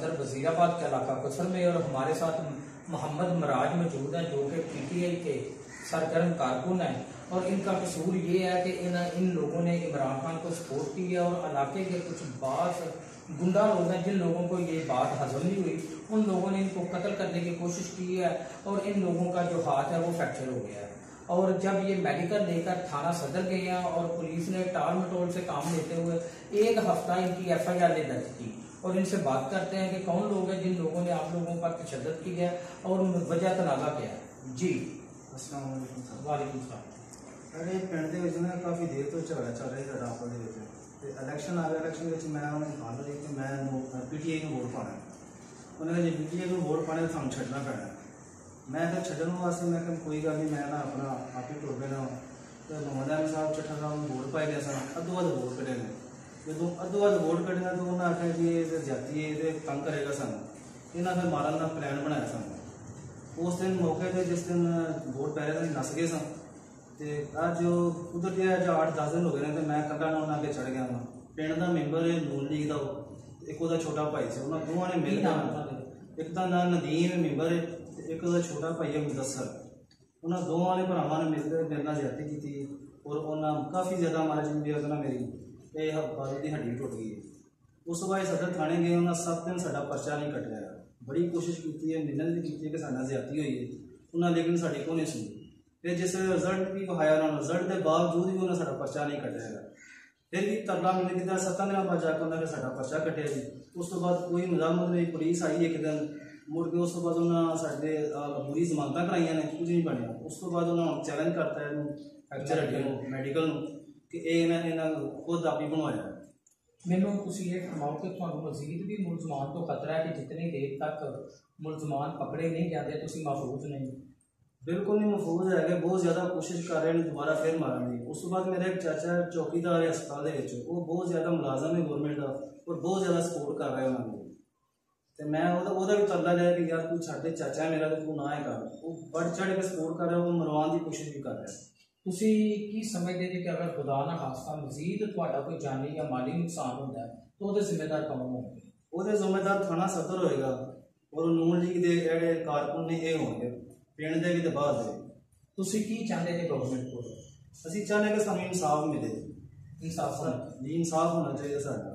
सदर वजीराबाद के इलाका कसर में, और हमारे साथ मोहम्मद मराज मौजूद हैं जो कि PTI के सरगर्म कारकुन हैं। और इनका कसूर ये है कि इन लोगों ने इमरान खान को सपोर्ट की है, और इलाके के कुछ बास गुंडा लोग हैं जिन लोगों को ये बात हजम नहीं हुई, उन लोगों ने इनको कत्ल करने की कोशिश की है, और इन लोगों का जो हाथ है वो फ्रैक्चर हो गया है। और जब ये मेडिकल लेकर थाना सदर गए हैं और पुलिस ने टाल मटोल से काम लेते हुए 1 हफ्ता इनकी FIR दर्ज की, और इनसे बात करते हैं कि कौन लोग हैं जिन लोगों ने आप लोगों पर तशद्दुद किया है और वजह तनाज़ा क्या है। जी अस्सलाम वालेकुम। वालेकुम सलाम। अरे पिंड ਦੇ ਵਿੱਚ ਨਾ ਕਾਫੀ ਦੇਰ ਤੋਂ ਝਗੜਾ ਚੱਲ ਰਿਹਾ ਸਾਡਾ ਆਪਸ ਦੇ ਵਿੱਚ, ਤੇ ਇਲੈਕਸ਼ਨ ਆ ਗਿਆ। ਇਲੈਕਸ਼ਨ ਵਿੱਚ ਮੈਂ ਉਹਨਾਂ ਨੂੰ ਗੱਲ ਰਹੀ ਕਿ ਮੈਂ PTI ਨੂੰ ਵੋਟ ਪਾਣਾ। ਉਹਨਾਂ ਨੇ ਜੇ PTI ਨੂੰ ਵੋਟ ਪਾਣੇ ਤਾਂ ਸਾਨੂੰ ਛੱਡਣਾ ਪੈਣਾ। ਮੈਂ ਫਿਰ ਛੱਡਣ ਵਾਸਤੇ ਮੈਂ ਕਿਹਾ ਕੋਈ ਗੱਲ ਨਹੀਂ, ਮੈਂ ਨਾ ਆਪਣਾ ਆਪ ਹੀ ਟੁਰ ਪੈਣਾ। ਤੇ ਨੌਜਵਾਨ ਸਾਹਿਬ ਚੱਠਾ ਸਾਹਿਬ ਨੂੰ ਵੋਟ ਪਾਏ ਗਏ ਸਨ, ਅੱਧੋ ਅੱਧ ਵੋਟ ਕੱਢੇ ਨੇ। ਜਦੋਂ ਅੱਧੋ ਅੱਧ ਵੋਟ ਕੱਢਿਆ ਤਾਂ ਉਹਨਾਂ ਆਖਿਆ ਜੀ ਇਹ ਜਾਤੀ ਇਹਦੇ ਤੰਗ ਕਰੇਗਾ ਸਾਨੂੰ, ਇਹਨਾਂ ਫਿਰ ਮਾਰਨ ਦਾ ਪਲਾਨ ਬਣਾਇਆ ਸਾਨੂੰ। ਉਸ ਦਿਨ ਮੌਕੇ 'ਤੇ ਜਿਸ ਦਿਨ ਵੋਟ ਪੈ ਰਿਹਾ ਸੀ ਨੱਸ ਗਏ ਸਨ। ਤੇ ਅੱਜ ਕੁਦਰਤੀ ਅੱਜ 8-10 ਦਿਨ ਹੋ ਗਏ ਨੇ ਤੇ ਮੈਂ ਕੱਲਾ ਨਾ ਉਹਨਾਂ ਅੱਗੇ ਚੜ ਗਿਆ ਵਾਂ। ਪਿੰਡ ਦਾ ਮੈਂਬਰ ਨੂਨ ਲੀਗ ਦਾ, ਇੱਕ ਉਹਦਾ ਛੋਟਾ ਭਾਈ ਸੀ, ਉਹਨਾਂ ਦੋਵਾਂ ਨੇ ਮਿਲ ਕੇ, ਇੱਕ ਦਾ ਨਾਂ ਨਦੀਮ ਮੈਂਬਰ ਹੈ ਤੇ ਇੱਕ ਉਹਦਾ ਛੋਟਾ ਭਾਈ ਹੈ ਮੁਦੱਸਰ। ਉਹਨਾਂ ਦੋਵਾਂ ਨੇ ਭਰਾਵਾਂ ਨੇ ਮਿਲ ਕੇ ਮੇਰੇ ਨਾਲ ਜ਼ਿਆਦਤੀ ਕੀਤੀ, ਔਰ ਉਹਨਾਂ ਕਾਫੀ ਜ਼ਿਆਦਾ ਮਾਰਾ ਜਿੰਦੀ ਉਹਦੇ ਨਾਲ ਮੇਰੀ ਇਹ ਬਾਜੂ ਦੀ ਹੱਡੀ ਟੁੱਟ ਗਈ। ਉਸ ਤੋਂ ਬਾਅਦ ਸਦਰ ਥਾਣੇ ਗਏ, ਉਹਨਾਂ 7 ਦਿਨ ਸਾਡਾ ਪਰਚਾ ਨਹੀਂ ਕੱਟਿਆ। ਬੜੀ ਕੋਸ਼ਿਸ਼ ਕੀਤੀ ਹੈ, ਮਿਹਨਤ ਵੀ ਕੀਤੀ ਹੈ ਕਿ ਸਾਡਾ ਜ਼ਿਆਦਤੀ ਹੋਈ ਹੈ, ਉਹਨਾਂ ਲੇਕਿਨ ਸਾਡੀ ਕੋਈ ਨਹੀਂ ਸੁਣੀ। फिर जिस रिजल्ट भी विखाया उन्होंने, रिजल्ट के बावजूद भी उन्हें साडा पर्चा नहीं कटिया है। फिर भी तरला मिलने की 7 दिन बाद जाकर उन्होंने साडा पर्चा कटिया जी। उस तो बाद कोई मजामत नहीं, पुलिस आई एक दिन मुड़ के, उस तो बाद उन्होंने साडे बुरी जमानत कराइया ने, कुछ नहीं बनया। उस तो बाद उन्होंने चैलेंज करता है फ्रैक्चर हड्डी मैडिकल कि इन्होंने खुद आप ही बनवाया। मैनू तुसीं ये फरमाओ कि तुहानू मजीद भी मुलजमान तो खतरा है कि जितनी देर तक मुलजमान पकड़े नहीं जाते तुसीं महफूज नहीं? बिल्कुल नहीं महफूज है, बहुत ज़्यादा कोशिश कर रहे हैं दोबारा फिर मारन की। उस तो बाद मेरा एक चाचा चौकीदार है हस्पताल वो बहुत ज़्यादा मुलाजम है गौरमेंट का, और बहुत ज़्यादा सपोर्ट कर रहे हैं उन्होंने। तो मैं वो भी तरला लिया कि यार तू छड्डे, चाचा मेरा तो तू ना है कर। वो बढ़ चढ़ के सपोर्ट कर रहा है, वो मरवाने की कोशिश भी कर रहा है। तुसीं की समझदे जे कि अगर खुदा ना खास्ता मजीद तुहाडा कोई जानी या माली नुकसान होता है तो ਉਹਦੇ ਜ਼ਿੰਮੇਦਾਰ कौन होंगे? ਉਹਦੇ ਜ਼ਿੰਮੇਦਾਰ थाना सदर होएगा, और नून लीग के ਜਿਹੜੇ कारकुन ने ये होंगे पिंड के भी तो बाहर दे। तुसीं की चाहते जे गवर्नमेंट को? ਅਸੀਂ ਚਾਹੁੰਦੇ ਕਿ ਸਾਨੂੰ इंसाफ मिले। इंसाफ इंसाफ होना चाहिए साਡਾ।